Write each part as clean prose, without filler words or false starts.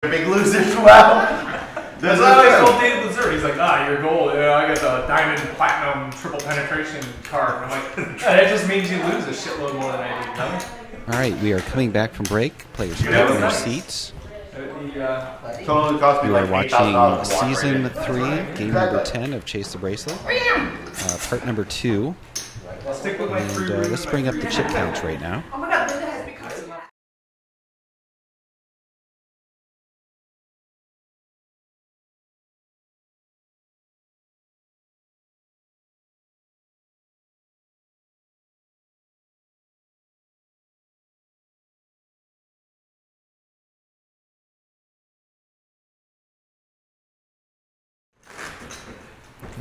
Big loser as well. That's what I always told David Lazur. He's like, you're gold. I got the diamond, platinum, triple penetration card. And I'm like, that just means you lose a shitload more than I do. No? All right, we are coming back from break. Players take their seats. You are watching Season 3, Game number 10 of Chase the Bracelet. Part number 2. And let's bring up the chip counts right now. Oh my god, Linda has become so mad.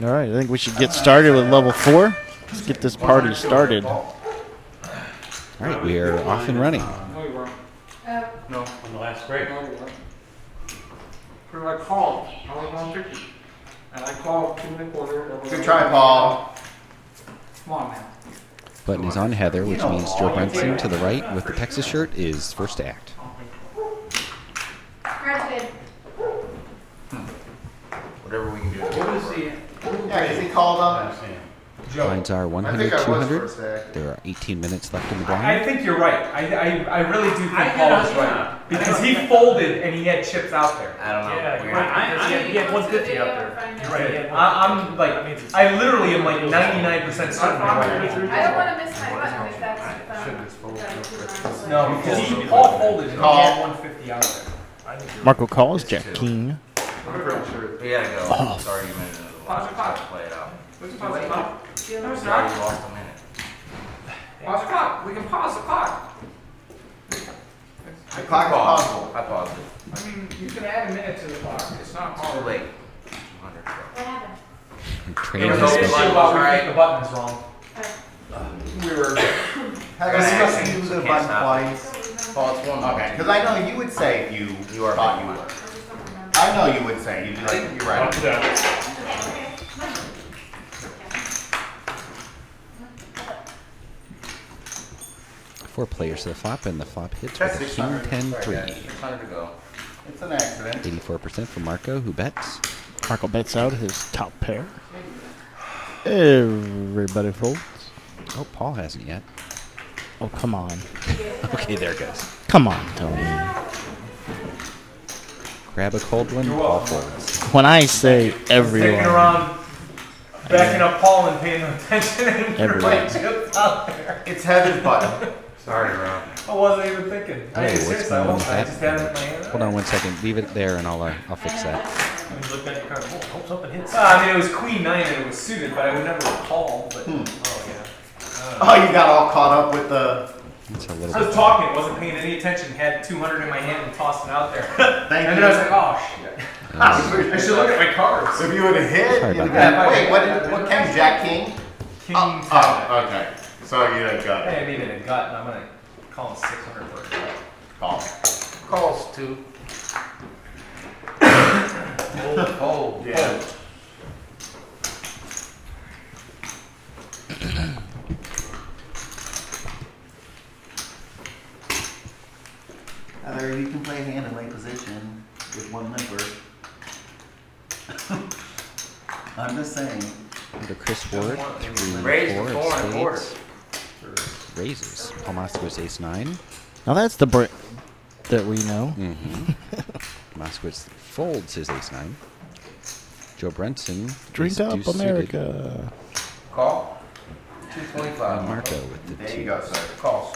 All right, I think we should get started with level 4. Let's get this party started. All right, we are off and running. No, you weren't. No, on the last break. No, you weren't. Pretty much called. I was on 50. And I called 2 1/4. Good try, Paul. Come on, man. Button is on Heather, which means Joe Brunson to the right with the Texas shirt is first to act. Whatever we can do. What is the... Yeah, is he called up? Blinds are 100, 200. There are 18 minutes left in the blind. I think you're right. I really do think Paul is right. Because he folded and he had chips out there. I don't know. Yeah, he had 150 out there. You're right. I'm like, I literally am like 99% certain. I don't want to miss my button if that's No, because Paul folded and he had 150 out there. Marco calls Jack King. I'm pretty sure. We gotta go. Oh. It's already a minute into the Pause the clock. play it out. Let's pause the clock. We already lost a minute. Pause the clock. We can pause the clock. The clock is pausable. I paused it. I mean, you can add a minute to the clock. It's not It's hard. too late. 200. What happened? Training There's has no been- issue about we think the button is wrong. We were Discussing discussing the button twice. Paul, it's one. Okay, because I know you would say if you thought you were. I know you would say. You'd be like, you're right. Four players to the flop, and the flop hits That's with a King 10-3. 600 to go. It's an accident. 84% for Marco, who bets. Marco bets out his top pair. Everybody folds. Oh, Paul hasn't yet. Oh, come on. Okay, there it goes. Come on, Tony. Grab a cold one, Paul folds. When I say sticking everyone, around, backing up Paul and paying no attention and Everyone. playing chips out there. It's Heather's button. Sorry, Rob. I wasn't even thinking. Oh, I what's seriously, going I on wasn't. I with just that? had it in my hand. Hold on 1 second. Leave it there, and I'll fix that. I mean, look at your card. Oh, hope something hits. I mean, it was Queen 9 and it was suited, but I would never call. But Oh, yeah. Oh, you got all caught up with the. It's a little I was bit. talking, wasn't paying any attention, had 200 in my hand and tossed it out there. Thank And you. then I was like, oh shit. I should look at my cards. If you would have hit, Sorry you'd about have that. wait, what came? Jack King? King 10. Oh, okay. So you had got Hey, I needed a gut, and I'm gonna call him 600 for a gut. call. Calls two. Oh, yeah. Heather, you can play hand in late position with one limper. I'm just saying. Under Chris Ward, 3, Raise 4 the 4 and a of spades. Raises. Paul Moskowitz, ace-9. now that's the break that we know. Moskowitz folds his ace-9. Joe Brunson. Drink is up, deuce suited. America. Call. And 225. Marco with the There 2. you go, sir. Calls.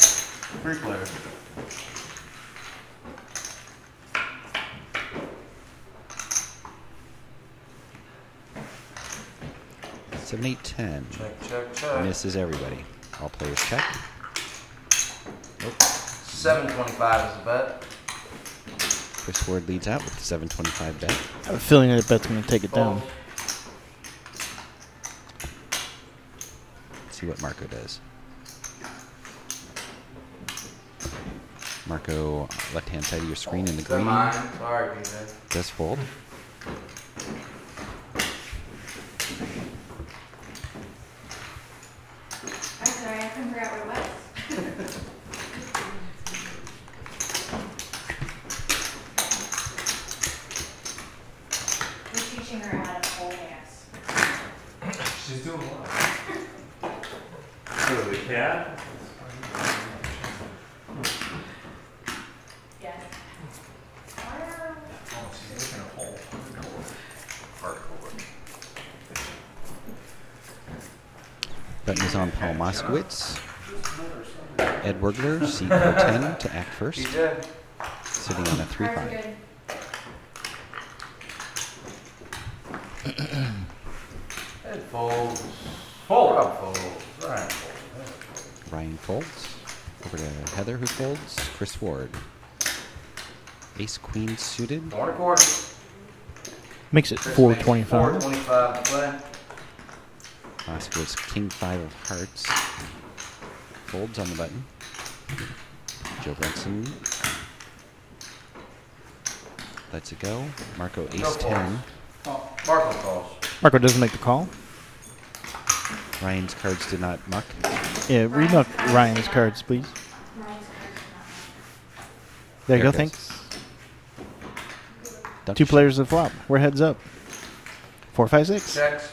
Free player. Seven, 8, 10. Check. Misses everybody. All players check. 725 is the bet. Chris Ward leads out with the 725 bet. I have a feeling that bet's going to take it down. Let's see what Marco does. Marco, left-hand side of your screen in the green, Sorry, BJ. does fold. I'm sorry, I couldn't figure out what it was. teaching her how to pull ass. She's doing well. So the cat? Yeah. Oh, she's making a hole. Button is on Paul Moskowitz. Ed Wergler, seat number 10 to act first. Sitting on a 3-5. It folds. Fold. Folds. Right. Ryan folds. Over to Heather, who folds. Chris Ward. Ace Queen suited. 1/4. Makes it 425. 425 to play. Moskowitz, King 5 of hearts. Folds on the button. Joe Brenson lets it go. Marco Ace 10. Marco calls. Marco doesn't make the call. Ryan's cards did not muck. Yeah, remuck Ryan's cards, please. There you There go, it goes. thanks. Dutch. 2 players of flop. We're heads up. 4, 5, 6. Checks.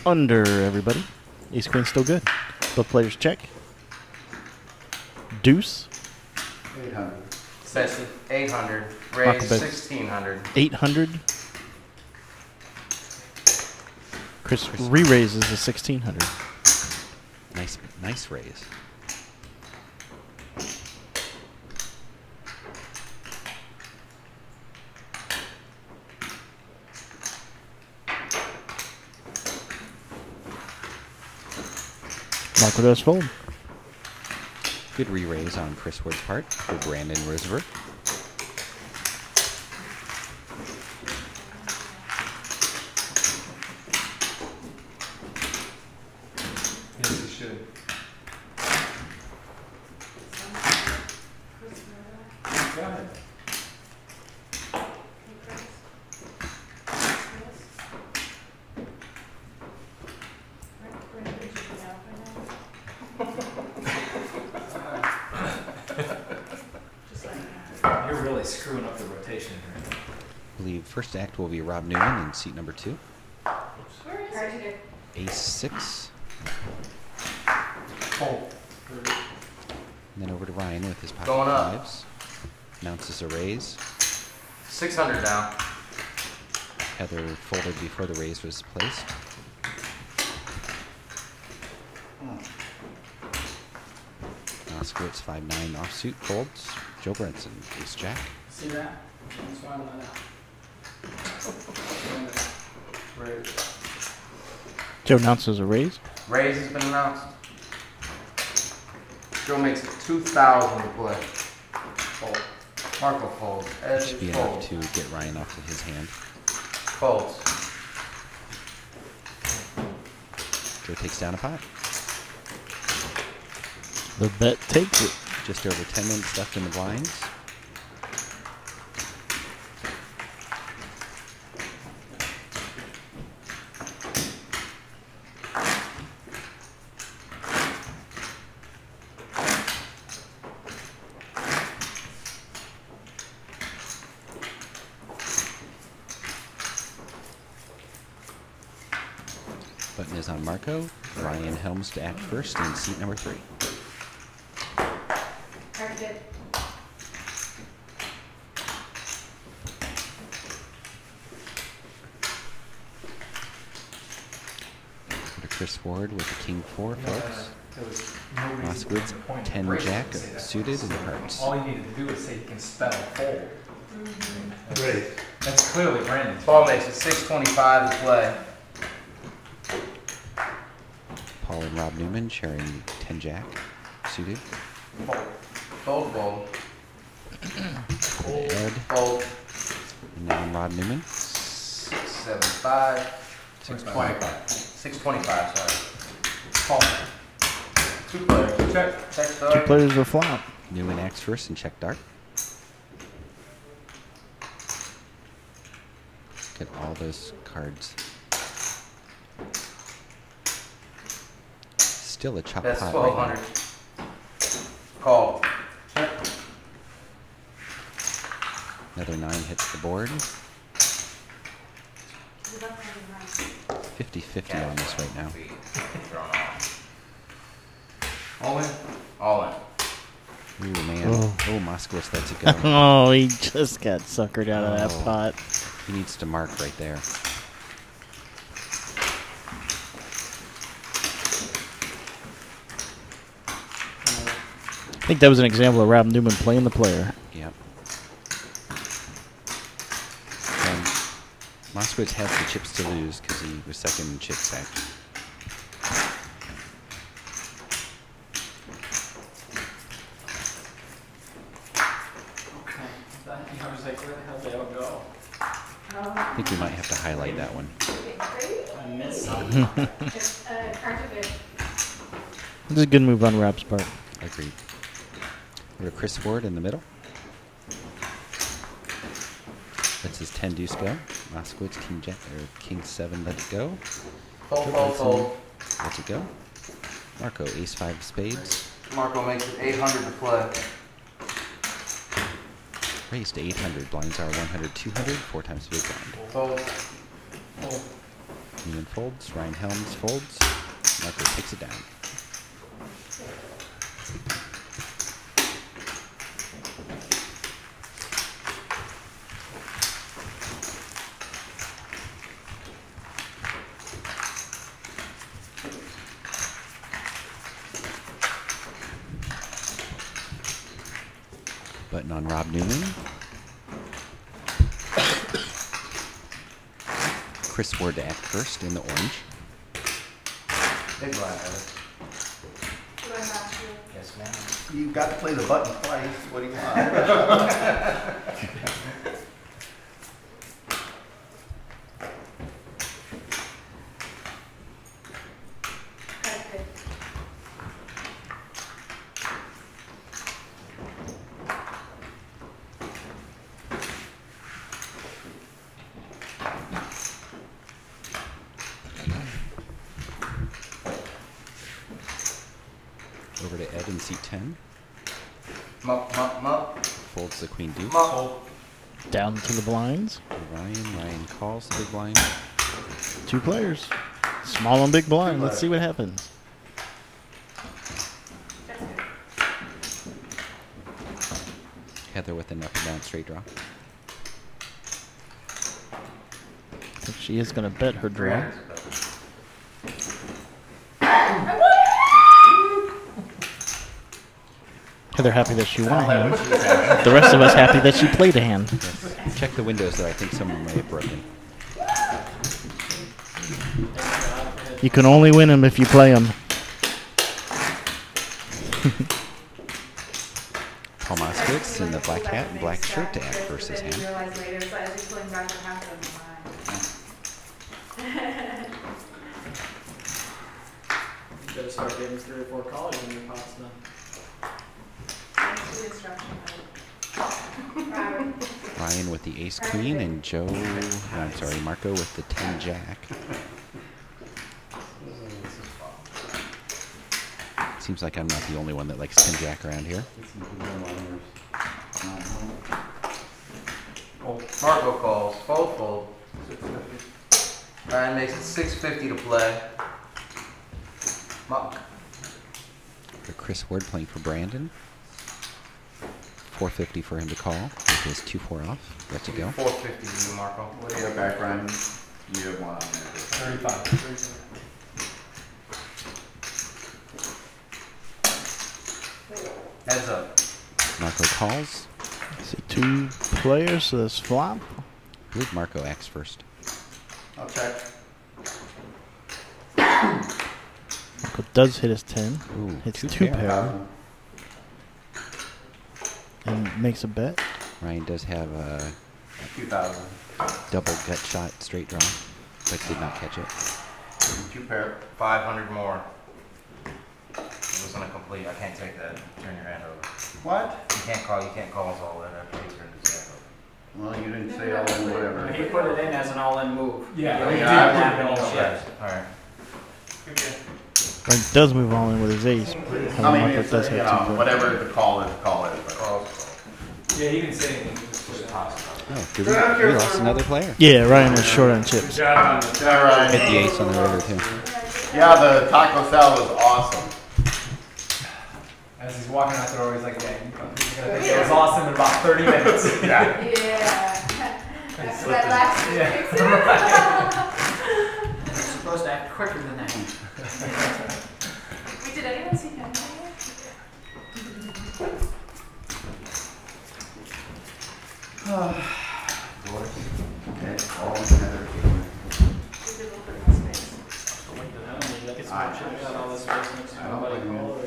Under, everybody. Ace Queen still good. Both players check. Deuce. 800. Betsy, 800. Marco Raise, bets. 1600. 800. Chris re-raises a 1600. Nice raise. Marco does fold. Good re-raise on Chris Ward's part for Brandon Roosevelt. Yes, you should. Go ahead. You're really screwing up the rotation here. I believe first act will be Rob Newman in seat number 2. Ace 6. Fold. And then over to Ryan with his pocket Going up. fives. Announces a raise. 600 down. Heather folded before the raise was placed. Moskowitz 5-9 offsuit folds. Joe Brenson, ace jack. See that? That's why I let out. Joe announces a raise. Raise has been announced. Joe makes it 2,000 to play. Fold. Marco folds. Ed Should be enough folds. to get Ryan off of his hand. Folds. Joe takes down a pot. The bet takes it. Just over 10 minutes left in the blinds. Button is on Marco. Ryan Helms to act first in seat number 3. Chris Ward with the King 4, folks. Moskowitz 10 jack suited and hearts. All you needed to do is say you can spell fold. Great. That's clearly Brandon's. Paul makes it 625 to play. Paul and Rob Newman sharing 10 jack suited. Fold, fold. Ed Fold. and then Rob Newman. 675. 625. 625, sorry. Fold. 2 players. Check. Check 2 start. players of flop. Newman acts first and check dark. Get all those cards. Still a chop That's pot right 1,200. now. Call. Another 9 hits the board. 50-50 on this right now. All in. All in. Ooh, man. Oh. Oh, Moskowitz, that's a go. Oh, he just got suckered out of that Oh. pot. He needs to mark right there. I think that was an example of Rob Newman playing the player. Yep. And Moskowitz has the chips to lose because he was second in chip stack. I was like, where the hell did it go? I think we might have to highlight that one. I missed something. This is a good move on Rob's part. Agreed. We have Chris Ford in the middle. That's his 10 deuce go. Moskowitz, King Jack, or King 7, let it go. Fold, fold, fold. Let it go. Marco, Ace 5 spades. Marco makes it 800 to play. Raised to 800. Blinds are 100, 200. 4 times big blind. Fold. Newman folds. Ryan Helms folds. Marco takes it down. Button on Rob Newman. Chris Ward to act first in the orange. Big blind, Heather. Yes, ma'am. You got to play the button twice. What do you want? Over to Ed in seat 10. Mup, mup, mup. Folds the queen deuce. Mup. Down to the blinds. Ryan calls the big blind. 2 players. Small and big blind. Let's see what happens. Heather with an up and down straight draw. I think she is going to bet her draw. Heather happy that she won a hand. The rest of us happy that she played a hand. Yes. Check the windows though. I think someone may have broken. You can only win them if you play them. Paul Moskowitz in the black hat and black shirt to act versus hand. You better start getting 3 or 4 callers in your pots then. Ryan with the ace queen and Joe, I'm sorry, Marco with the 10 jack. Seems like I'm not the only one that likes 10 jack around here. Marco calls. Fold, fold. Ryan makes it 650 to play. Muck. For Chris Ward playing for Brandon. 450 for him to call with his 2-4 off. Let it go. 450 to you, Marco. What do you have back, Ryan? You have one on there. 35. Heads up. Marco calls. See 2 players, so this flop. I believe Marco acts first. I'll check. Marco does hit his 10. Ooh, Hits 2 2 pair. pair. And makes a bet. Ryan does have a 2,000. double gut shot straight draw, but did not catch it. 2 pair. 500 more. It wasn't a complete. I can't take that. Turn your hand over. What? You can't call. You can't call us all in after you turn this hand over. Well, you didn't say all in whatever. He put it in as an all-in move. Yeah, we we did did. that all Yes. shit. All right. But he does move all in with his ace. I mean, Marco it's, does you have know, 2 pair. whatever the call is, call it. But Yeah, he didn't say anything. He just put it. Oh, did we lost another player. Yeah, Ryan was short on chips. Yeah. Yeah, right. Hit the ace on the river, too. Yeah, the taco salad was awesome. As he's walking out the door, he's like, yeah, he's gonna think it was awesome in about 30 minutes. Yeah. Yeah. After that last picture. You're supposed to act quicker than that. Wait, did anyone see him? Okay, all together. Get some more chips out all this space next to nobody call or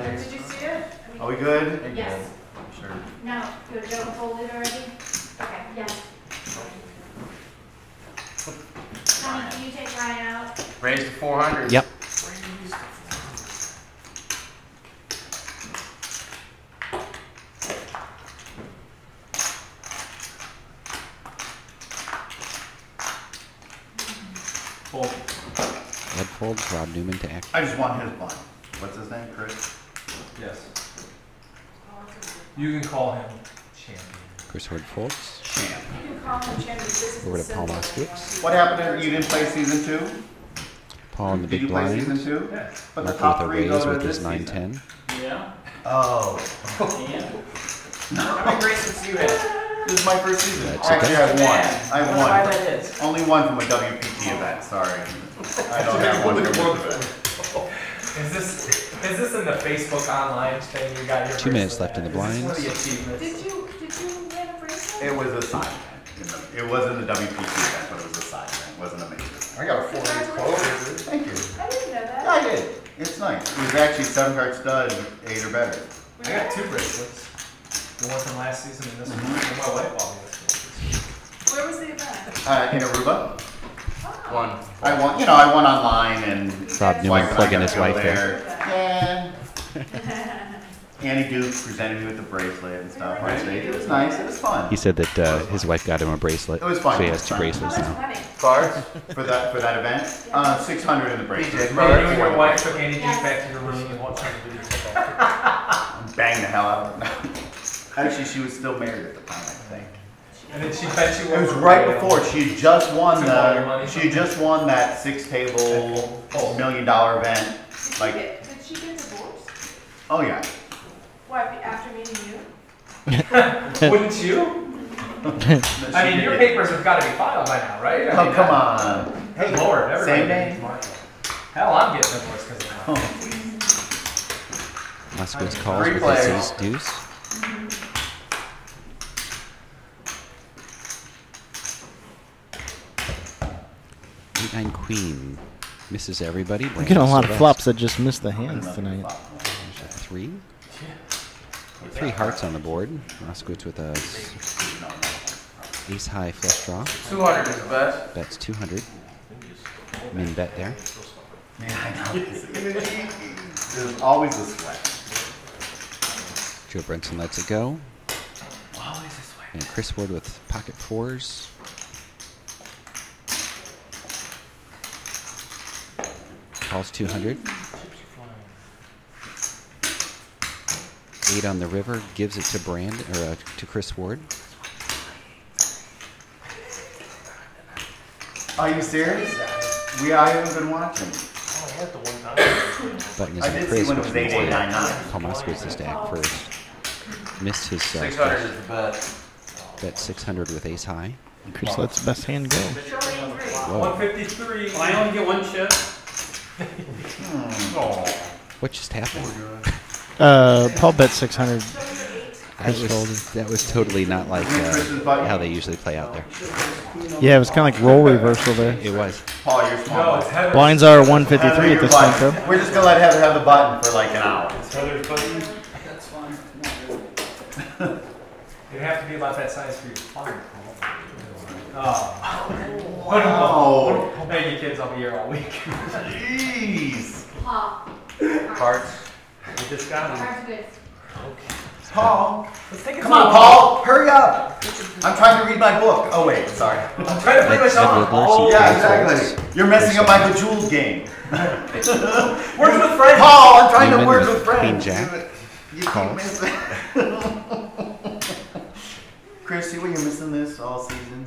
Did you see it? Are we good? Yes. Sure. No. Good. Don't fold it already? Okay. Yes. Tommy, can you take Ryan out? Raise to 400. Yep. Fold. Ed folds, Rob Newman to act. I just want his blind. What's his name, Chris? Yes. You can call him champion. Chris Ward folds. Champ. You can call him champion. This is Over the to Paul symbol. Moskowitz. What happened? You didn't play season 2? Paul in the Did big you play season blind. 2? Yes. But the Mark top with a 3 raise go to with this his season. 9-10. Yeah. Oh. Yeah. How many bracelets do you have? This is my first season. That's Actually, I have one. I I have wonder why one. that is. Only one from a WPT event, sorry. I don't have one. Is this in the Facebook online thing? You got your 2 minutes bracelet left in the at? Is this one of blinds. the achievements? Did you win a bracelet? It was a side event. It wasn't a WPT event, but it was a side event. It wasn't a major. I got a 4-inch clover. Thank you. I didn't know that. Yeah, I did. It's nice. It was actually 7-card stud with 8 or better. I got 2 bracelets. The one from last season and this one. And my wife bought me this one. Where was the event? In Aruba. One. I won online and Rob Newman wife and I plugging got his to go wife there. Yeah. Annie Duke presented me with the bracelet and stuff on stage. It was nice. It was fun. He said that his wife got him a bracelet. It was fun. So he It has was 2 fun. bracelets Oh, that's now. funny. Cards? for that event. 600 in the bracelet. You and your wife took Annie Duke back to your room and watched some video football. Bang the hell out of her. Actually, she was still married at the time, I think. And then she bet you It was over right the before she had just won Took all your money she had just won that 6-table $1 million event. Like, Did she get divorced? oh yeah. Why, after meeting you? Wouldn't you? I mean, your papers have got to be filed by now, right? I Oh, mean, come on. Hey, Lord, everybody Same day? needs Marshall. Hell, I'm getting divorced because of that. Moskowitz calls 3 with players. his ace deuce. 8-9 queen. Misses everybody. We're getting a lot of flops that just missed the hands tonight. There's a 3. 3 hearts on the board. Moskowitz with a ace high flush draw. 200 is the best. Bets 200. Min bet there. Man, I know. There's always a sweat. Joe Brunson lets it go. Always a sweat. And Chris Ward with pocket 4s. Calls 200. 8 on the river, gives it to to Chris Ward. Are you serious? I haven't been watching. Button is I in did Chris, see when it which was means 8899. Paul Moskowitz is to act first. Missed his 600 is the best. bet 600 with ace high. Chris lets best hand go. Whoa. 153. Well, I only get 1 chip. What just happened? Paul bet 600. That was totally not like how they usually play out there. Yeah, it was kind of like roll reversal there. It was. Paul, you're small. No, it's Heather. Blinds are 153 Heather, at your this button. point, though. We're just gonna let Heather have the button for like an hour. It's Heather's button. That's fine. It'd have to be about that size for your fire. Oh. Oh. Thank you, kids. I'll be here all week. Jeez. Pop. Cards? We just got them. Cards good. Paul. Let's take it Come on, Paul. Hurry up. I'm trying to read my book. Oh, wait. Sorry. I'm trying to play That's myself. Edward Oh, Mercy. Yeah, exactly. You're messing up my Bejeweled game. Words with friends. Paul, I'm trying to Newman work with with friends. Queen Jack. You keep Calls. missing. Chris, see what you're missing this all season?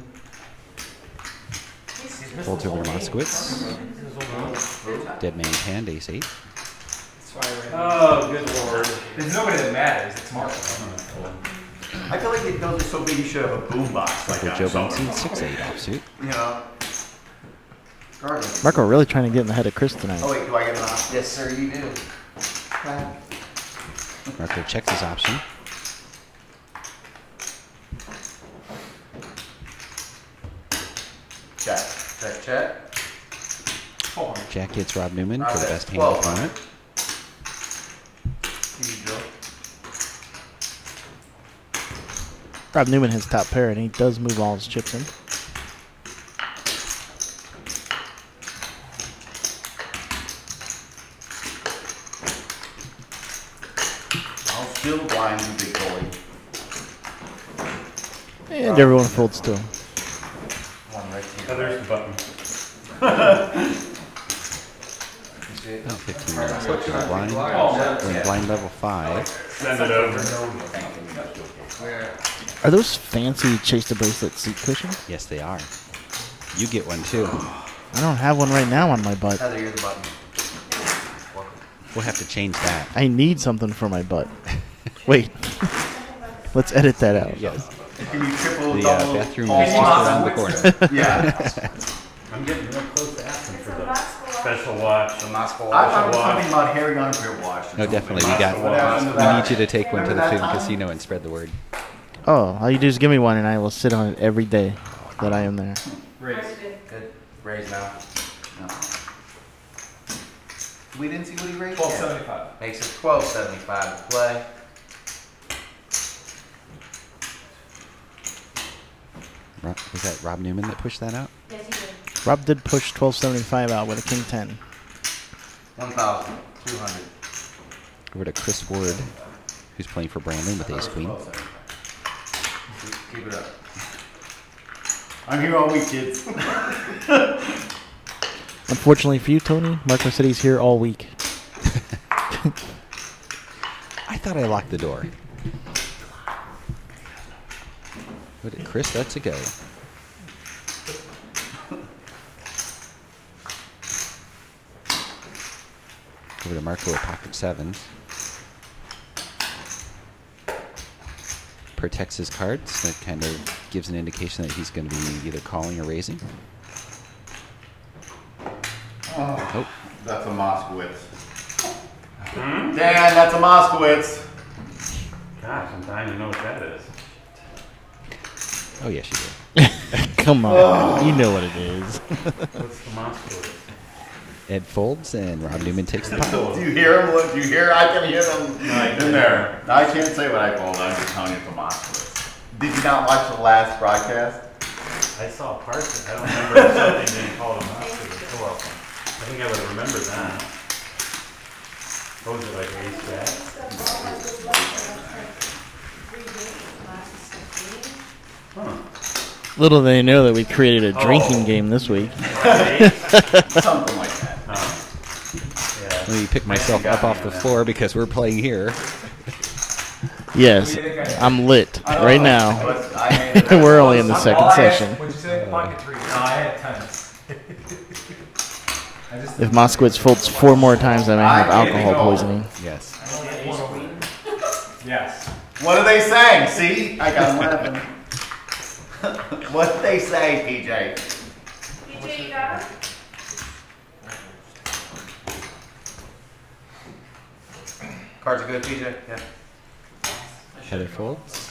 Folds over to Moskowitz. Dead man's hand, ace 8. Oh, good lord. There's nobody that matters. It's Marco. I feel like those are so big you should have a boombox like that. Joe Benson, 6-8 offsuit. You know. Regardless. Marco really trying to get in the head of Chris tonight. Oh wait, do I get an option? Yes, sir, you do. Marco checks his option. Check. Check, check. Jack hits Rob Newman for the Okay, best hand 12. opponent. Rob Newman has top pair, and he does move all his chips in. I'll still blind you, big goalie. And everyone folds to him. One right here. Oh, there's the button. You see it? Oh, 15 minutes left to the blind. We're in blind level 5. Send it over. Are those fancy Chase the Bracelet seat cushions? Yes, they are. You get one too. I don't have one right now on my butt. Heather, you're the button. We'll have to change that. I need something for my butt. Wait. Let's edit that out. Yes. Can you triple, The double, bathroom all is just around the corner. Yeah. I'm getting real close to asking for the special watch. The Moscow I thought it was something about Harry on your watch. or No, something. definitely. We need you to take one to the food casino and spread the word. Oh, all you do is give me one, and I will sit on it every day that I am there. Raise. Good. Raise now. No. We didn't see what he raised. 1275. Makes it 1275 to play. Was that Rob Newman that pushed that out? Yes, you did. Rob did push 1275 out with a king 10. 1,200. Over to Chris Ward, who's playing for Brandon with ace queen. Keep it up. I'm here all week, kids. Unfortunately for you, Tony, Marco said he's here all week. I thought I locked the door. What did Chris? That's a go. Over to Marco with pocket 7s. Protects his cards. That kind of gives an indication that he's going to be either calling or raising. Oh, that's a Moskowitz. Dan, that's a Moskowitz. Gosh, I'm dying to know what that is. Oh, yes, you do. Come on, you know what it is. What's the monster? Ed folds, and Rob Newman takes the pot. Do you hear him? Look, do you hear? I can hear them in there. I can't say what I called. I'm just telling you it's a Moskowitz. Did you not watch the last broadcast? I saw parts of it. I don't remember something being called a monster. I think I would remember that. What was it, like ace jack? Huh. Little they know that we created a drinking game this week. Something like that. Yeah. Let me pick myself up off the floor because we're playing here. Yes, I'm lit right now. But We're only in the second session. What'd you say? Pocket 3. No, I had tons. If Moskowitz folds 4 more times, I may have alcohol poisoning. Yes. Yes. What are they saying? See? I got 11. What did they say, PJ? PJ, you got it? Cards are good, PJ? Yeah. Heather folds.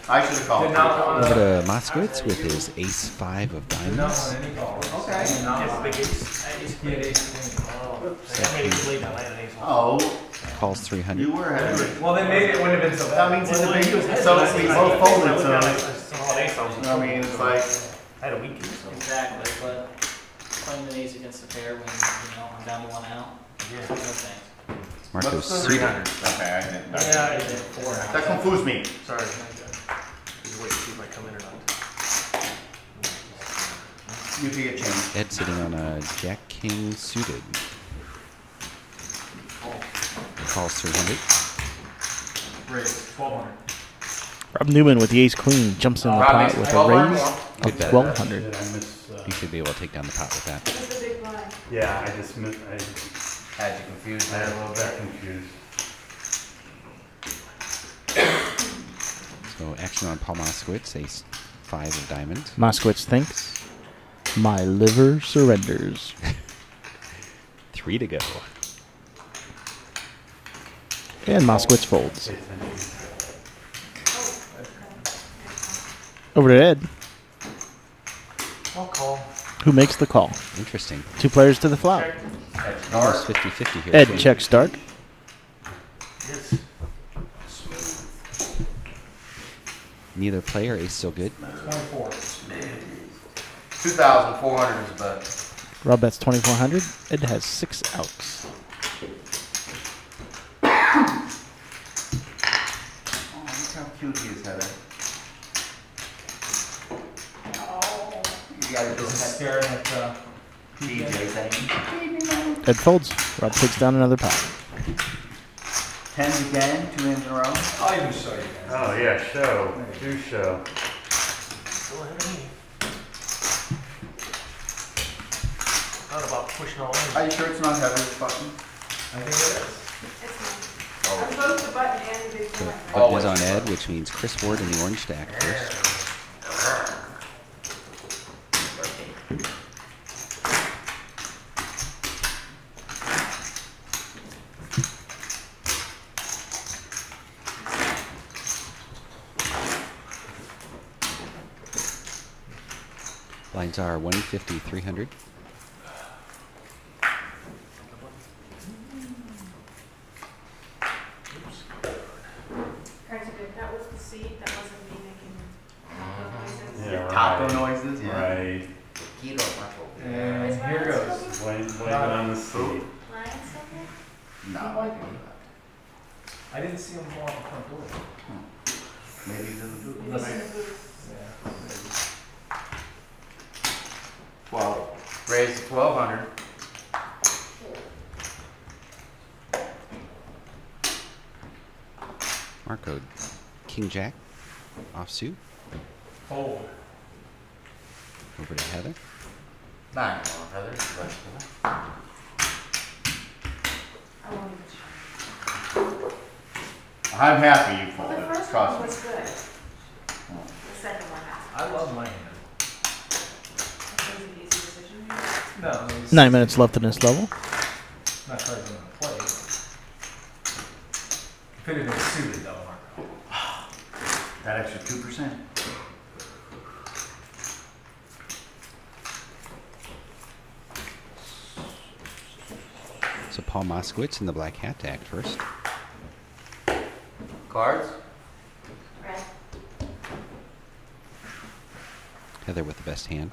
I should have called. Did not want Over to Moskowitz with his ace 5 of diamonds. any calls. Okay. He had ace queen. Oh, Calls 300. you were ahead of me. Well, then maybe it wouldn't have been so That bad. means it's a big, so we both folded, so, I mean, it's like, I had a week. Exactly, but playing the ace against the pair when I'm down to 1 out. No thanks. Marco's what's the suited. 300? Okay, I didn't. Yeah, I did 4 out. That confused me. Sorry. Just wait to see if I come in or not. You take a change. Ed sitting on a Jack King suited. Calls 300. Raise. 1,200. Rob Newman with the ace queen jumps in the pot with a raise Good of bet. 1,200. Did I miss? You should be able to take down the pot with that. This is a big blind. Yeah, I just missed. Had you confused I there had a a little little bit. bit confused. So action on Paul Moskowitz, ace 5 of diamonds. Moskowitz thinks, my liver surrenders. 3 to go. And Moskowitz folds. Pay attention. Over to Ed, I'll call. who makes the call. Interesting. 2 players to the flop. Almost 50-50 here. Ed checks dark. Neither player, ace still good. 24. 2,400 is a bet. Rob bets 2,400. Ed has 6 outs. Oh, look how cute he is, Heather. You guys Just just staring at DJ thing. Ed folds. Rob takes down another pot. 10s again, 2 hands in a row. I'll even show you guys. Oh yeah, show. Do show. Thought about pushing all in. Are you sure it's not Heather's button? I think it is. It's not. I'm supposed to button and the big blind. But it is on Ed, which means Chris Ward in the orange stack first. Lines are 150, 300. Cards are good. That was the seed. That wasn't me making noises. Yeah, Taco right. noises, yeah. Right. Kilo taco. And here goes. Blame it on the seat. Lion something? No. I didn't see him go out the front door. Maybe he's in the booth. He's in the booth. Yeah. 12. Raise to 1,200. Marco, King Jack, offsuit, Fold. over to Heather. 9 more, Heather. Let's go. I won't even try. I'm happy you Well, folded. the first Trust one me. was good. The second one, I love my hand. that was an easy decision. No, I mean, it's 9 minutes left in this level. not cards I'm gonna play. If it had been suited though, Marco. That extra 2%. So Paul Moskowitz in the black hat to act first. Cards? Red. Heather with the best hand.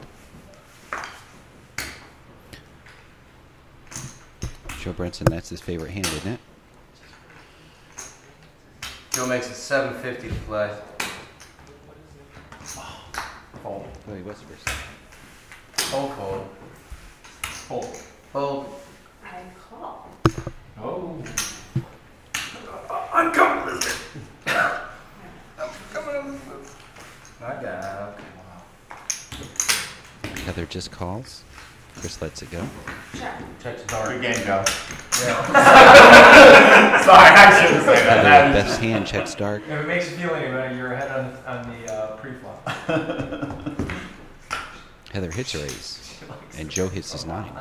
Joe Brenson, that's his favorite hand, isn't it? Joe makes it 750 to play. Fold. Oh, he was first. Fold, fold. Fold. Fold. I call. Oh. I'm coming, Elizabeth. I'm coming, Elizabeth. I got it. Heather just calls. Chris lets it go. Check. Checks dark. Good game, Joe. Yeah. Sorry, I shouldn't say that. Heather with best hand checks dark. If it makes you feel any better, you're ahead on the pre-flop. Heather hits a raise. And Joe hits his 9.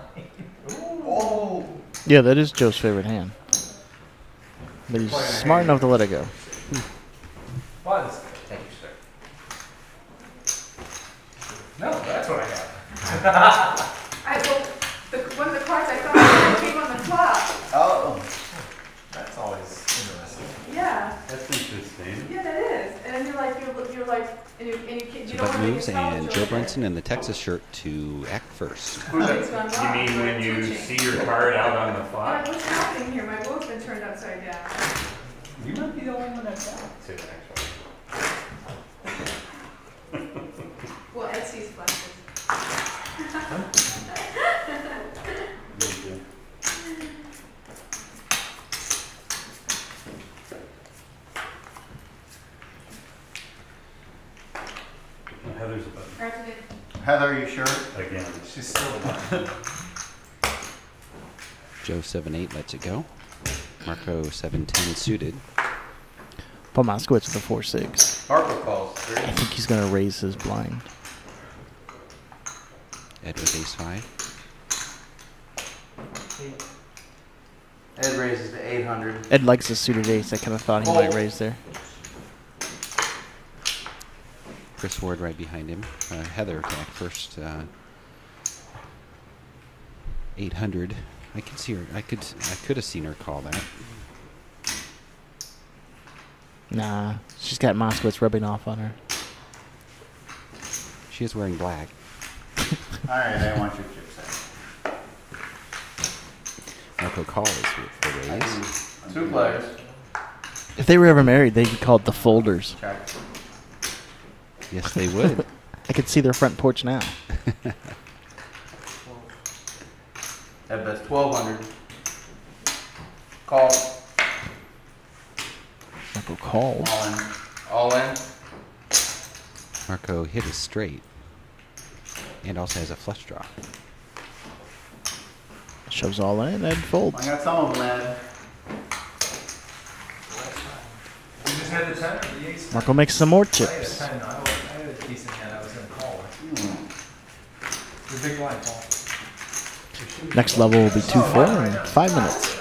Oh. Yeah, that is Joe's favorite hand. But he's smart enough to let it go. What is Thank you, sir. No, that's what I got. One of the cards I thought came on the flop. Oh. That's always interesting. Yeah. That's interesting. Yeah, that is. And then you're like, and you So don't Buck want to make moves yourself and feel Joe like- Brenson in the Texas shirt to act first. Who's It's that? gone You wrong. mean when you Teaching. see your card out on the I'm like, flop? what's happening here? My boat's been turned upside down. You might be the only one that's out. Too, actually. Well, Ed sees flashes. Heather's a button. Cards are good. Heather, are you sure? Again. She's still a button. Joe 7-8 lets it go. Marco 7-10 suited. Paul Moskowitz with a 4-6. Marco calls. I think he's going to raise his blind. Ed with ace-5. Ed raises to 800. Ed likes a suited ace. I kind of thought he might raise there. Chris Ward right behind him. Heather back first. 800. I could see her. I could have seen her call that. Nah, she's got Moskowitz rubbing off on her. She is wearing black. All right, I want your chips in. Marco calls with the raise. 2 players. If they were ever married, they'd be called the Folders. Check. Yes, they would. I could see their front porch now. Ed bets 1200. Call. Marco called. All in. All in. Marco hit a straight. And also has a flush draw. Shoves all in. Ed folds. I got some of them, Ed. You just had the 10 or the ace? Marco makes some more I had a chips. 10. I had a decent hand. I was going to call it. The big blind, Paul. Next level will be 2-4 in 5 minutes.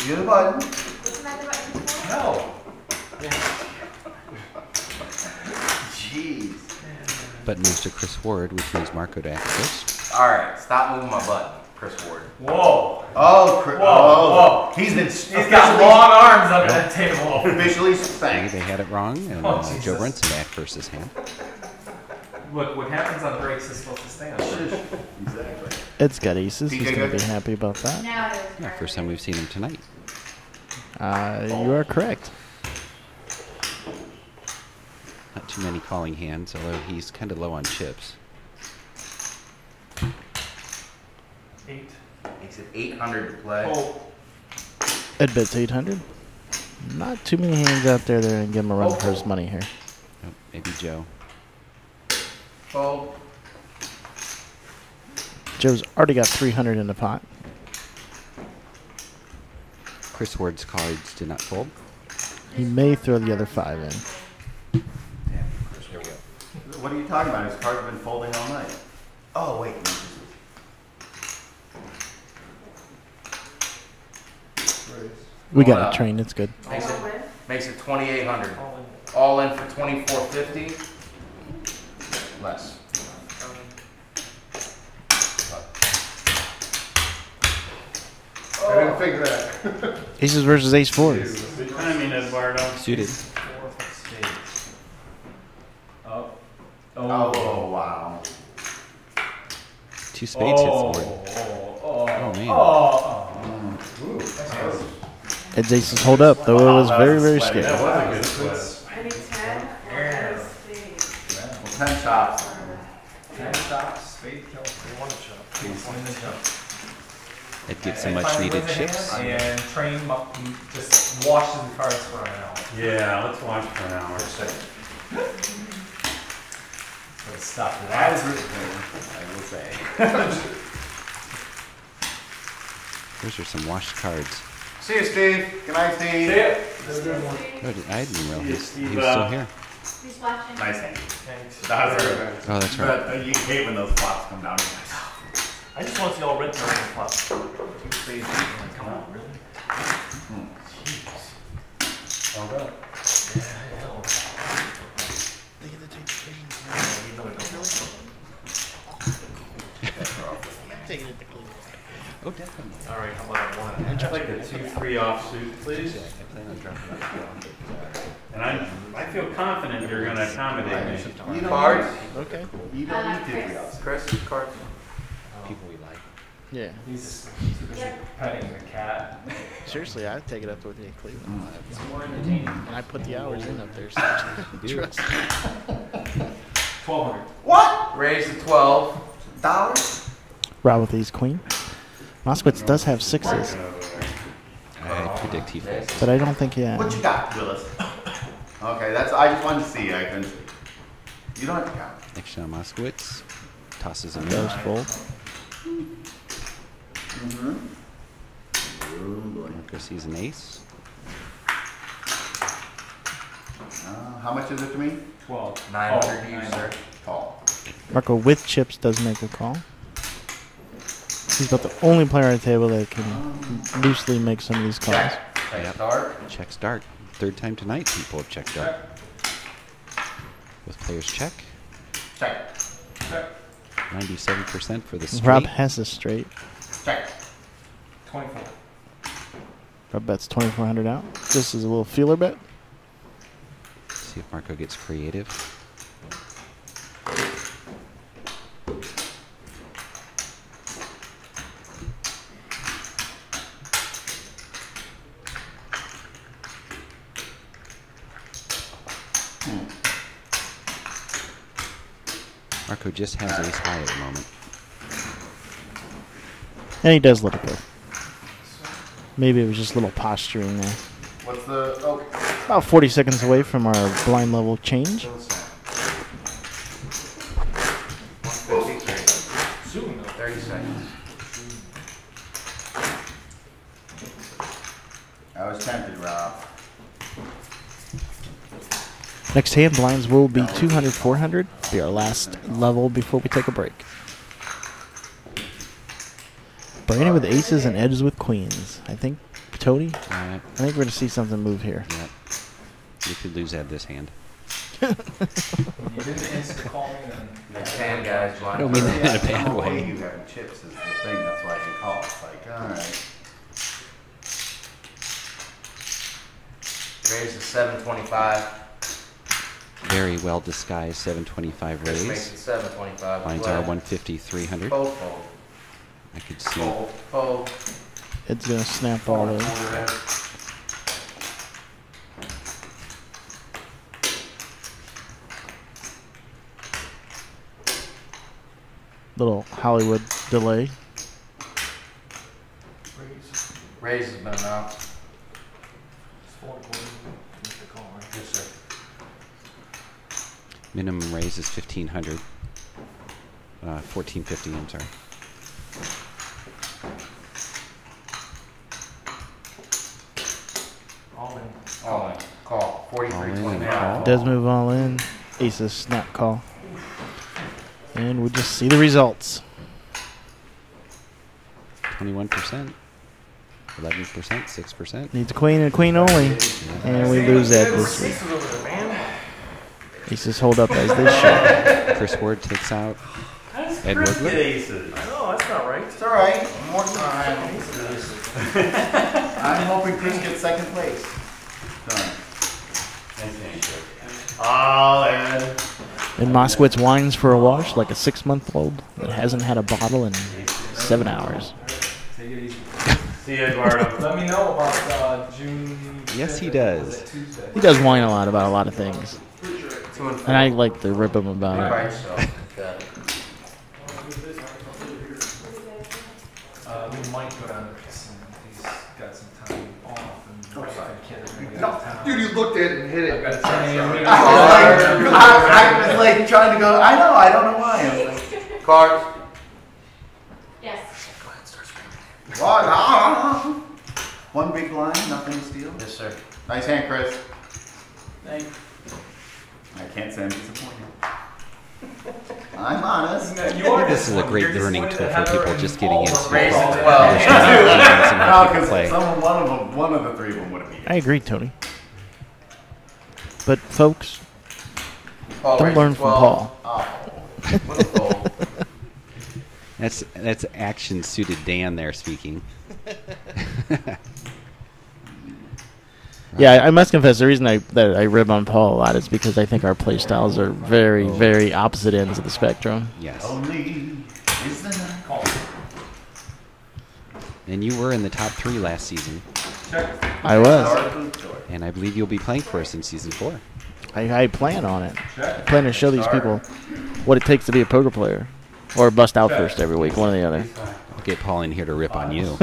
You the button. Wasn't that the button? No. Jeez. Button moves to Chris Ward, which moves Marco to act first. Alright, stop moving my button, Chris Ward. Whoa. Oh, Whoa. He's been He's got long arms up that table. officially Maybe spanked. they had it wrong, and Oh, Joe Jesus. Brunson to act first his hand. Look, what happens on breaks is supposed to stay on breaks. Exactly. Ed's got aces. He's PJ going to good? be happy about that. Now it is. Yeah, first time we've seen him tonight. You are correct. Not too many calling hands, although he's kind of low on chips. 8. Makes it 800 to play. Oh. Ed bets 800. Not too many hands out there that are going to give him a run for his money here. Oh, maybe Joe. Fold. Joe's already got 300 in the pot. Chris Ward's cards did not fold. He may throw the other 5 in. What are you talking about? His cards have been folding all night. Oh, wait. We got a train. It's good. Makes it 2800. All in for 2450. Less. I didn't think that. Aces versus ace 4s. Good timing, Eduardo. Suited. Oh. Oh, wow. 2 spades hits Ward. Oh, man. Ed's aces hold up, though it was very, very That scary. was a good split. I need 10 or ace spades. Well, 10 shots. 10 shots, spade kill. They want to shove. Win the jump. It gets some And much finally needed wins the chips. hand, And train just washes the cards for an hour. Yeah, let's watch for an hour. Let's stop That that. is really good, I will say. Those are some washed cards. See you, Steve. Good night, Steve. See ya. Oh, I didn't realize he was Steve, still here. Who's flashing? Nice hand. Thanks. That's very good. Oh, that's right. But you hate when those flops come down. I just want to see all red cards in the flop. Come on, really? Jeez. Hold up. Yeah, I know. You know it Oh, definitely. All right, how about one? I'd like the 2-3 offsuit, please. I plan on dropping that. And I feel confident you're going to accommodate me. Cards. Okay. You don't need to be outside. Chris, cards. People we like. Yeah. He's too busy petting the cat. Seriously, I'd take it up with me, Cleveland. It's more entertaining. And I put the hours in up there. So trust. 1200. What? Raise to $12. Rob with ace queen. Moskowitz does have 6s, I predict he folds. but I don't think he What you got, Willis? Okay, I just wanted to see. I couldn't see. You don't have to count. Next shot, Moskowitz tosses him Does in. fold. Marco sees an ace. How much is it to me? 12. 900 to you, sir. Call. Marco with chips does make a call. He's about the only player on the table that can loosely make some of these calls. Check. Check start. Check start. Third time tonight people have checked start. Both players check. Check. Check. 97% for the straight. Rob has a straight. Check. 24. Rob bets 2,400 out. This is a little feeler bet. See if Marco gets creative. Marco just has ace high at the moment. And he does let it go. Maybe it was just a little posturing there. What's the... Oh. About 40 seconds away from our blind level change. Soon, 30 seconds. I was tempted, Rob. Next hand blinds will be 200, 400. Be our last level before we take a break. Brandon with aces and edges with queens. I think, Tony, I think we're going to see something move here. Yep. You could lose at this hand. You didn't insta call me then. Next hand, guys. I don't mean that in a bad The way. you having chips is the thing. That's why you call. It's like, alright. Raise to 725. Very well disguised 725 This makes raise. it 725. Lines are 150, 300. Fold, fold. I could see. Fold, fold. It's going to snap all in. Little Hollywood delay. Raise has been announced. It's 4 quarters. Make the call, right? Yes, sir. Minimum raise is 1,500. 1,450, I'm sorry. All in. All in. Call. All in and 43.25. call. Does move all in. Aces snap call. And we just see the results. 21%. 11%, 6%. Needs a queen and a queen only. And we lose that this week. Aces over there, man. Aces hold up as they should. Chris Ward takes out How does Ed Chris Woodward. get aces? I know, that's not right. It's alright. More time. I'm hoping Chris gets second place. Done. Oh, Ed. And Moskowitz whines for a wash like a 6-month-old that hasn't had a bottle in 7 hours. Take it easy. See you, Eduardo. Let me know about June. Yes, he 5th. does. Was it Tuesday? He does whine a lot about a lot of things. 2 and 4. And I like to rip him about it. Right, so. Got it. We might go down to Kissimmee. He's got some time off and the kid is going to be out of town. Dude, you looked at it and hit it. I've got time. I was like trying to go, I don't know why. I was like, Cards. Yes. what? One big line, nothing to steal. Yes, sir. Nice hand, Chris. Thank I can't say I'm disappointed. I'm honest. This is a great learning tool for people just getting into Raise understanding to 12. games and No, how people because play. one of the three of them would have beat I agree, Tony. But folks, Paul don't raised learn to from 12. Paul. With a fold. That's action suited Dan there speaking. Yeah, I must confess, the reason that I rib on Paul a lot is because I think our play styles are very, very opposite ends of the spectrum. Yes. Only is the night. And you were in the top 3 last season. I was. And I believe you'll be playing for us in season 4. I plan on it. I plan to show these people what it takes to be a poker player. Or bust out first every week, one or the other. I'll get Paul in here to rip on you.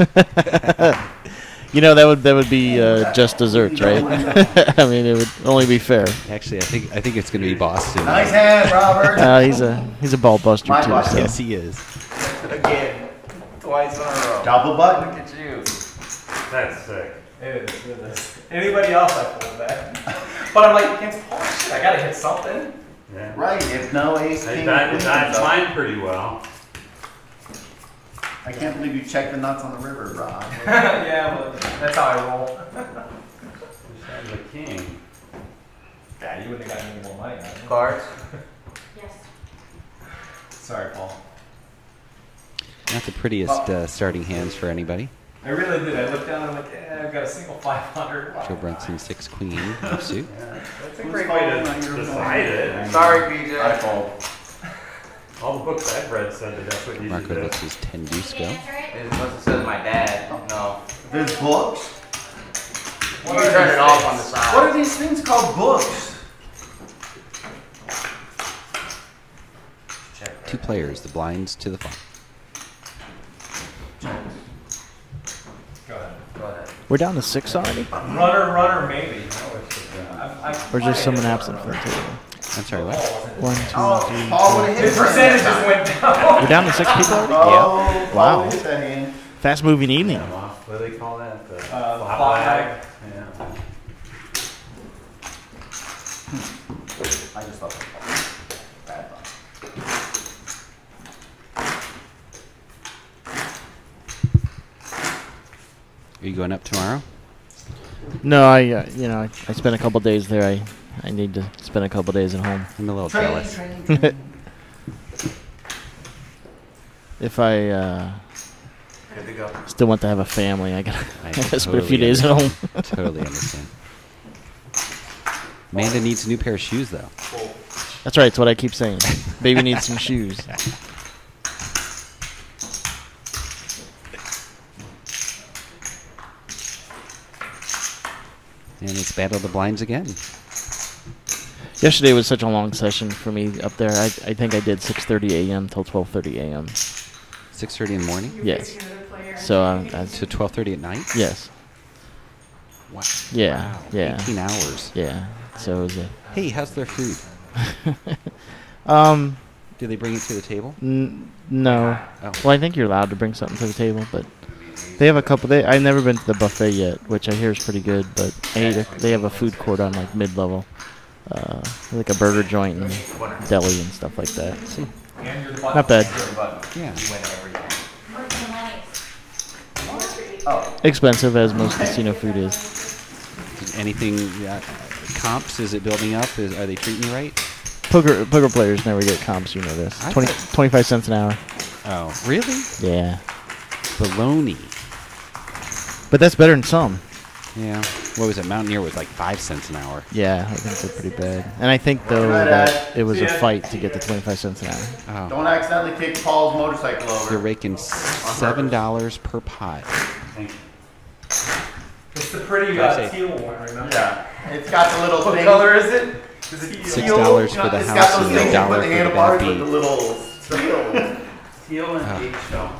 You know, that would be just desserts, right? I mean, it would only be fair. Actually, I think it's going to be Boston. Nice hand, Robert. He's a ball buster My too. buster. So. Yes, he is. Again, twice in a row. Double button. Look at you. That's sick. It is. Anybody else I pulled that. But I'm like, against Paul, shit, I gotta hit something. Yeah. Right, if no ace, king, queen, That's though. mine pretty well. I can't believe you checked the nuts on the river, Rob. Yeah, well, that's how I roll. Just had the king. Yeah, you wouldn't have gotten any more money out of it. Cards. Yes. Sorry, Paul. Not the prettiest starting hands for anybody. I really did. I looked down and I'm like, I've got a single 500. Joe Brunson 6 queen offsuit. Yeah. That's a Who's great way calling on to your decide it. Sorry, PJ. I fold. All the books I've read said that that's what you Marco should do. lets his 10 deuce go. Unless it says my dad. No. There's books? You can turn it off on the side. What are these things called books? Check. 2 players, the blinds to the flop. Go ahead. Go ahead. We're down to 6 already. Runner, maybe. Or just someone absent for the table. I'm sorry, what? 1, 2, 3, Paul would have hit His percentages went down. We're down to 6 people already. Oh, Wow. Paul hit that hand. Fast moving evening. What do they call that? The Flop flop bag. Yeah. I just thought that. Bad luck. Are you going up tomorrow? No, I spent a couple days there. I need to spend a couple days at home. I'm a little jealous. If I Good to go. still want to have a family, I gotta spend a totally few days at home. Totally understand. Amanda needs a new pair of shoes, though. That's right. It's what I keep saying. Baby needs some shoes. And it's Battle of the Blinds again. Yesterday was such a long session for me up there. I think I did 6:30 a.m. till 12:30 a.m. 6:30 in the morning You're Yes. facing another player. So to 12:30 at night. yes, Wow. yeah, Wow. yeah, 18 hours. yeah. So it was Hey, how's their food? a Do they bring it to the table? no. Oh. Well, I think you're allowed to bring something to the table, but they have a couple. I've never been to the buffet yet, which I hear is pretty good. But they have a food court on like mid-level, like a burger joint and deli and stuff like that. So, And you're the button. not bad. You're the button. Yeah. You win everything. Oh, Expensive as most casino food is. Anything comps? Is it building up? Are they treating you right? Poker players never get comps. You know this. 25 cents an hour. Oh, really? Yeah, Baloney. but that's better than some. Yeah. What was it? Mountaineer was like 5 cents an hour. Yeah, I think they're pretty bad. And I think though that it was a fight to get the 25 cents an hour. Oh. don't accidentally kick Paul's motorcycle They're over. raking $7 per pot. Thank you. It's the pretty Can I say- teal one, remember? Yeah, it's got the little What thing. color is it? Is it $6 teal? for the It's house got those and things you $1 put for the the handlebars bad with the beat. little steel. Teal and H though.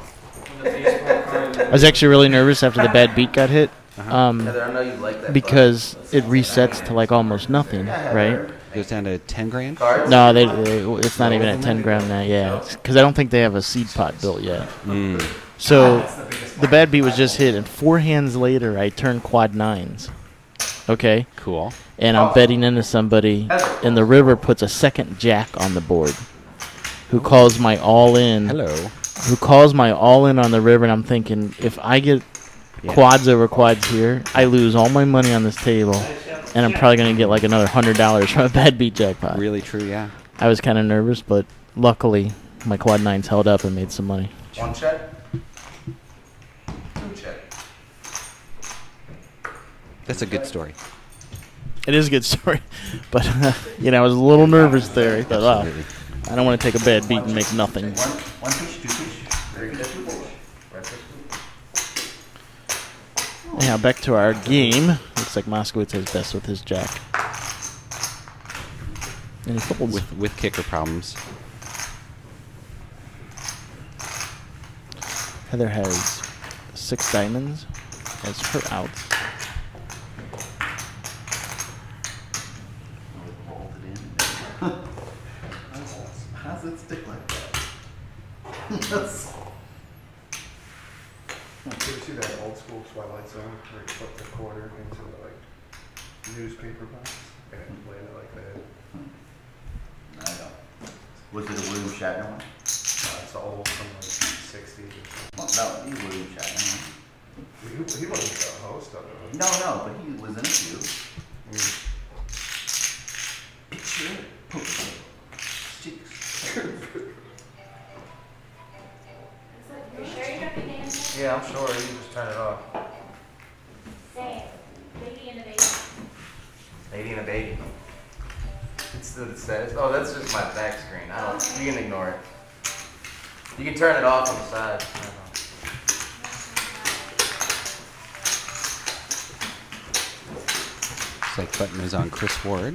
I was actually really nervous after the bad beat got hit, Heather, I know you like that. because it resets to like almost nothing, right? Goes down to 10 grand? Cards? No, it's not even at 10 grand now. Yeah, because I don't think they have a seed pot built yet. Mm. So the bad beat was just hit, and 4 hands later, I turned quad nines. Okay, Cool. and I'm betting into somebody, and the river puts a second jack on the board, who calls my all in. Hello. Who calls my all in on the river, and I'm thinking, if I get quads over quads here, I lose all my money on this table, and I'm probably going to get like another $100 from a bad beat jackpot. Really true, yeah. I was kind of nervous, but luckily my quad nines held up and made some money. One check. Two check. That's a good story. It is a good story, but I was a little nervous there. I thought, Absolutely. I don't want to take a bad beat and make nothing. One fish, two fish. Very good. Two fish. Anyhow, back to our game. Looks like Moskowitz has best with his jack. And he folds. With kicker problems. Heather has 6 diamonds. as her out. How's it stick like that? Did you see that old school Twilight Zone where you put the quarter into the like newspaper box and played it like that? I don't. Was it a William Shatner one? It's old from like the 60s or something. Well, no, he was William Shatner. He wasn't the host of it. No, but he was in a few. Picture poker. Sticks. You sure you got the game? Yeah, I'm sure. You just turn it off. Same. Lady and a baby. Lady and a baby. It says, oh, that's just my back screen. You can ignore it. You can turn it off on the side. Looks like button is on Chris Ward.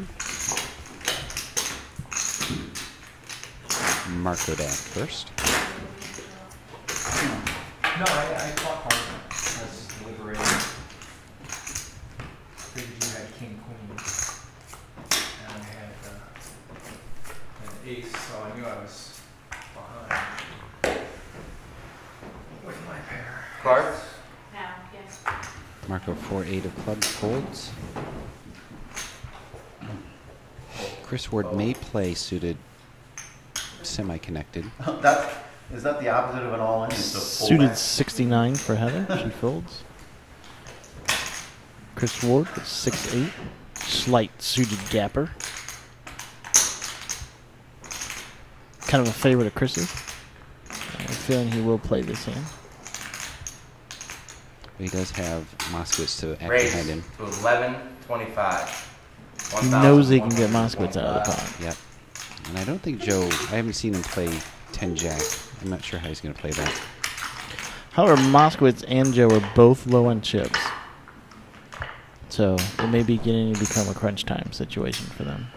Marco Dak first. No, I thought hard. I was deliberating. Figured you had king, queen. And I had an ace, so I knew I was behind. With my pair. Cards? Now, yes. Marco 4-8 of clubs folds. Chris Ward may play suited semi-connected. Is that the opposite of an all-in? It's a full Suited back? 69 for Heather. She folds. Chris Ward with 6-8. Slight suited gapper. Kind of a favorite of Chris's. I have a feeling he will play this hand. He does have Moskowitz to act Raise behind him. to 11.25. He knows he can get Moskowitz out of the pot. Yep. And I don't think Joe, I haven't seen him play 10 jack. I'm not sure how he's going to play that. However, Moskowitz and Joe are both low on chips. So it may be getting to become a crunch time situation for them.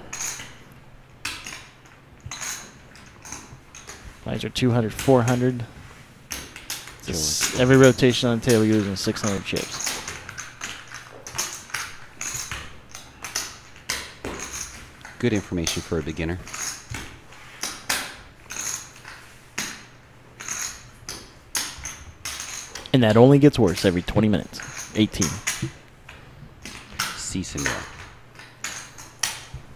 Lines are 200, 400. Every rotation on the table, you're losing 600 chips. Good information for a beginner. And that only gets worse every 20 minutes. 18. Si, senor.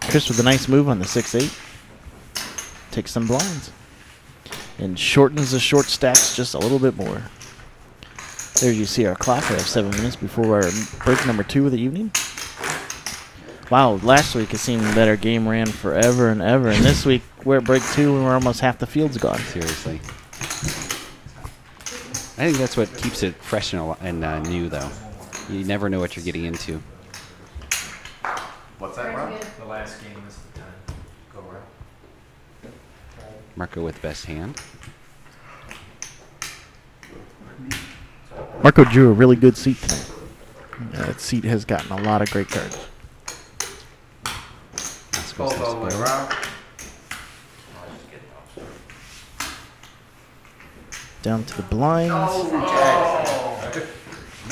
Chris with a nice move on the 6-8. Takes some blinds. And shortens the short stacks just a little bit more. There you see our clock. We have 7 minutes before our break number 2 of the evening. Wow, last week it seemed that our game ran forever and ever. And this week we're at break 2 and we're almost half the field's gone. Seriously. I think that's what keeps it fresh and new, though. You never know what you're getting into. What's that, Rob? The last game is the time. Go around. Marco with best hand. Marco drew a really good seat tonight. That seat has gotten a lot of great cards. Both all the way around. Down to the blinds.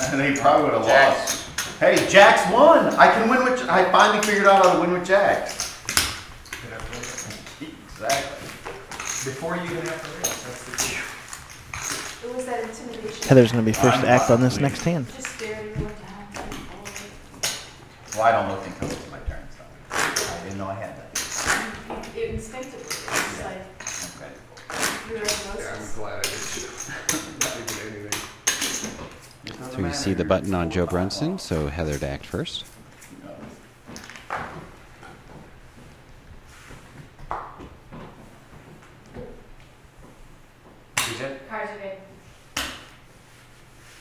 And they probably would have lost. Hey, Jacks won. I can win with. I finally figured out how to win with Jacks. Exactly. Before you even have to raise, that's the key. It was that intimidation. Heather's going to be first to act on this next hand. Just stared everyone down. Well, I don't look until it's my turn. So I didn't know I had that. It instinctively. It's like Okay. you're Yeah, I'm osmosis. glad I didn't do anything. So you see the button on Joe Brunson, so Heather to act first. Cards are good.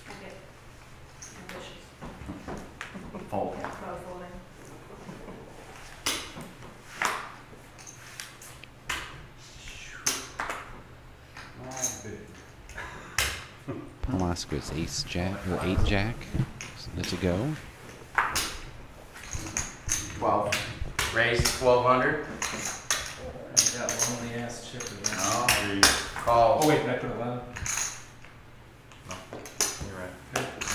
I'm good. Ambitious. Fold. Yeah, no folding. Paul Moskowitz, ace jack or 8 jack. Let's go. 12. Raise 1,200. I got lonely ass chip again. Call. Oh wait, did I put 11? No, you're right.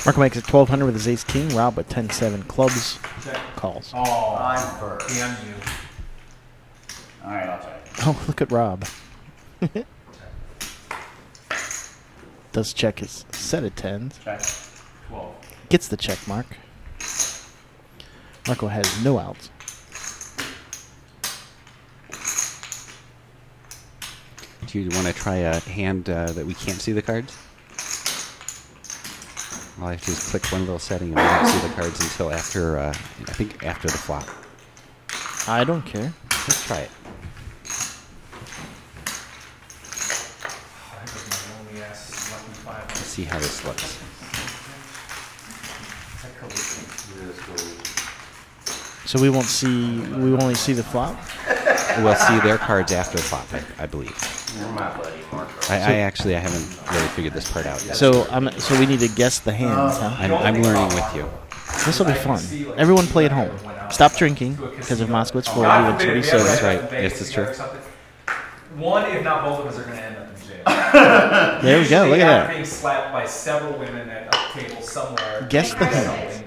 Marco makes it 1200 with his ace king. Rob with 10-7 clubs. Check. Calls. Oh, I'm first. damn you. All right, I'll check. Oh, look at Rob. Does check his set of tens. Check. 12. Gets the check mark. Marco has no outs. Do you want to try a hand that we can't see the cards? All I have to do is click one little setting and we don't see the cards until after, I think after the flop. I don't care. Let's try it. That was my lonely ass lucky 5. Let's see how this looks. So we won't see. We will only see the flop. We'll see their cards after the flop, I believe. You're my buddy, Marco. I haven't really figured this part out yet. So so we need to guess the hands, huh? I'm learning with you. This will be fun. Everyone play at home. Stop drinking because if Moskowitz full, you win 30 sodas. That's right. Yes, that's true. One, if not both of us, are going to end up in jail. There we go. Look at that. Being slapped by several women at a table somewhere. Guess the hands.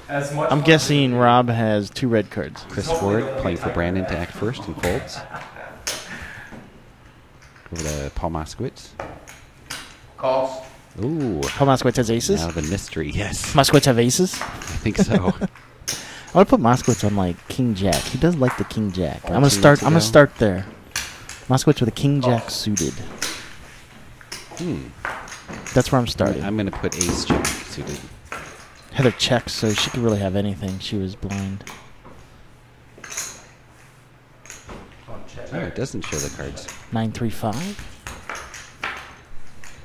As much I'm guessing Rob has 2 red cards. Chris Ford playing for Brandon to act first and folds. Over to Paul Moskowitz. Calls. Ooh. Paul Moskowitz has aces? Now the mystery, yes. Moskowitz have aces? I think so. I want to put Moskowitz on like King Jack. He does like the King Jack. I'm gonna 2 start. weeks I'm gonna ago. start there. Moskowitz with a King Jack suited. That's where I'm starting. I'm going to put ace jack suited. Heather checks, so she could really have anything. She was blind. Oh, it doesn't show the cards. 9-3-5.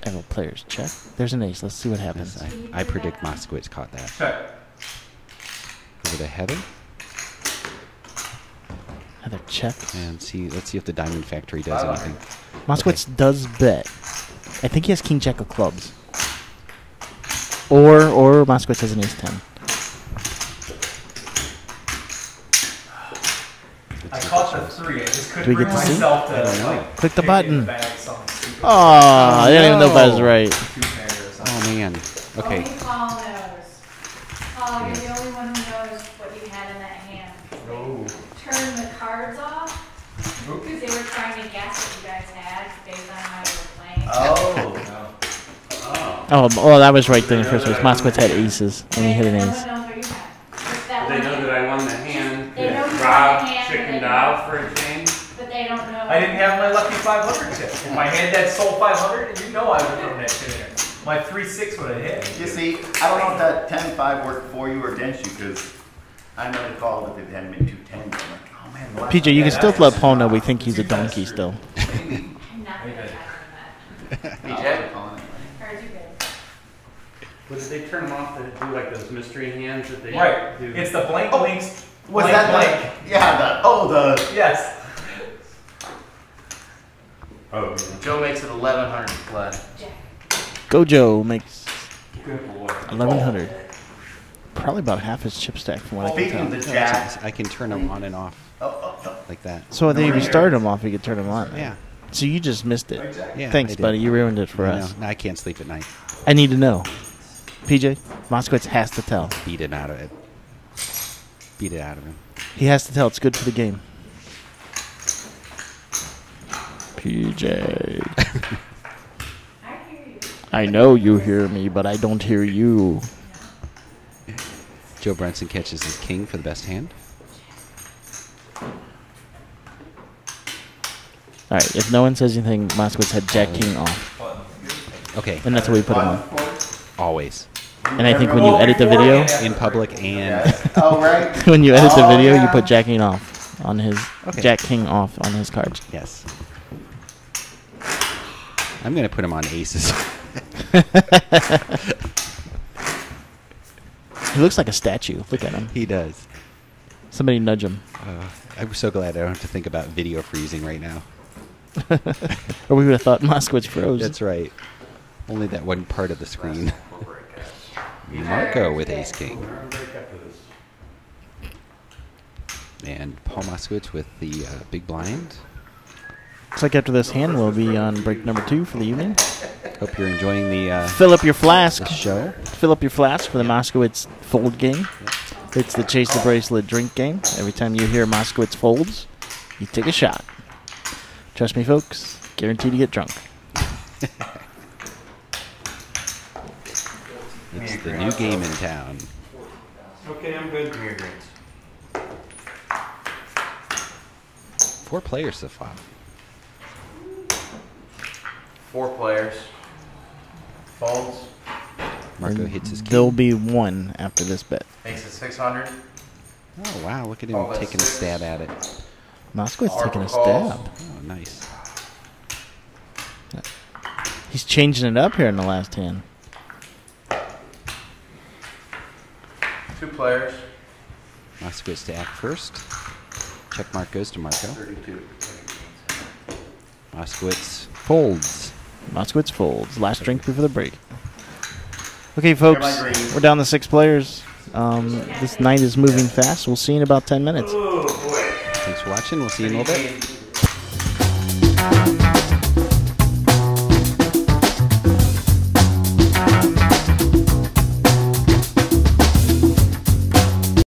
Every players check. There's an ace. Let's see what happens. Yes, I predict Moskowitz caught that. Check. Over to Heather. Heather checks. And let's see if the Diamond Factory does anything. Moskowitz does bet. I think he has King Jack of clubs. Or Moskowitz has an ace 10. I caught the 3. I just Do couldn't we bring get to see? myself to I don't know. like, Click the kick it in button. back, something stupid. Oh, I didn't even know if that was right. Two-pair or something. Oh, man. Okay. Only Paul knows. Paul, you're the only one who knows what you had in that hand. Oh. Turn the cards off because they were trying to guess what you guys had based on how you were playing. Oh, that was right there in the first place. Moskowitz had aces, and he hit an No ace. one knows what you had. Just that They one know hand. that I won the hand. They know you Rob won the hand, chickened but they out don't- for a change. But they don't know. I didn't have my lucky 500 tip. If I had that soul 500, you know I would have thrown that shit in there. My 3-6 would have hit. You see, I don't know if that 10-5 worked for you or against you, because I know the call that it hadn't been 2 10s. I'm like, oh man, what? PJ, you can still let Paul know we think he's a donkey still. I'm not going to that. PJ? Cards are good. What did they turn them off to do like those mystery hands that they Right. do? It's the blank links. Was blank that blank. yeah, Yes. Oh, yeah. Joe makes it 1100 to play. Gojo makes Good boy. 1100. Probably about half his chip stack from what I Speaking can of tell. the jack, I can turn them on and off oh. like that. So I think if you started him off, you could turn him on. Yeah. So you just missed it. Yeah, Thanks, I did. buddy. You ruined it for I us. know. Now I can't sleep at night. I need to know. PJ, Moskowitz has to tell. Beat him out of it. Beat it out of him. He has to tell. It's good for the game. PJ. I hear you. I know you hear me, but I don't hear you. Joe Brunson catches his king for the best hand. All right. If no one says anything, Moskowitz had Jack King off, Okay. and that's what we put him on. Always. And I think when you edit the video, In public and... Oh, right. when you edit the Oh, video, you yeah. put Jack King off on his Okay. Jack King off on his cards. Yes. I'm going to put him on aces. He looks like a statue. Look at him. He does. Somebody nudge him. I'm so glad I don't have to think about video freezing right now. Or we would have thought Moskowitz froze. That's right. Only that one part of the screen. Marco with ace king. And Paul Moskowitz with the big blind. Looks like after this hand, we'll be on break number 2 for the evening. Hope you're enjoying the fill up your flask show. Fill up your flask for the Moskowitz fold game. It's the Chase the Bracelet drink game. Every time you hear Moskowitz folds, you take a shot. Trust me, folks. Guaranteed to get drunk. It's the new game in town. Okay, I'm good. Give me your greens. 4 players so far. 4 players. Folds. Marco hits his king. There'll be 1 after this bet. Makes it 600. Oh, wow. Look at him All taking a six. stab at it. Moskowitz taking a calls. stab. Oh, nice. He's changing it up here in the last hand. 2 players. Moskowitz to act first. Check mark goes to Marco. 32. Moskowitz folds. Moskowitz folds. Last drink before the break. Okay, folks. my green. We're down to 6 players. This night is moving fast. We'll see you in about 10 minutes. Oh boy. Thanks for watching. We'll see you in a little bit.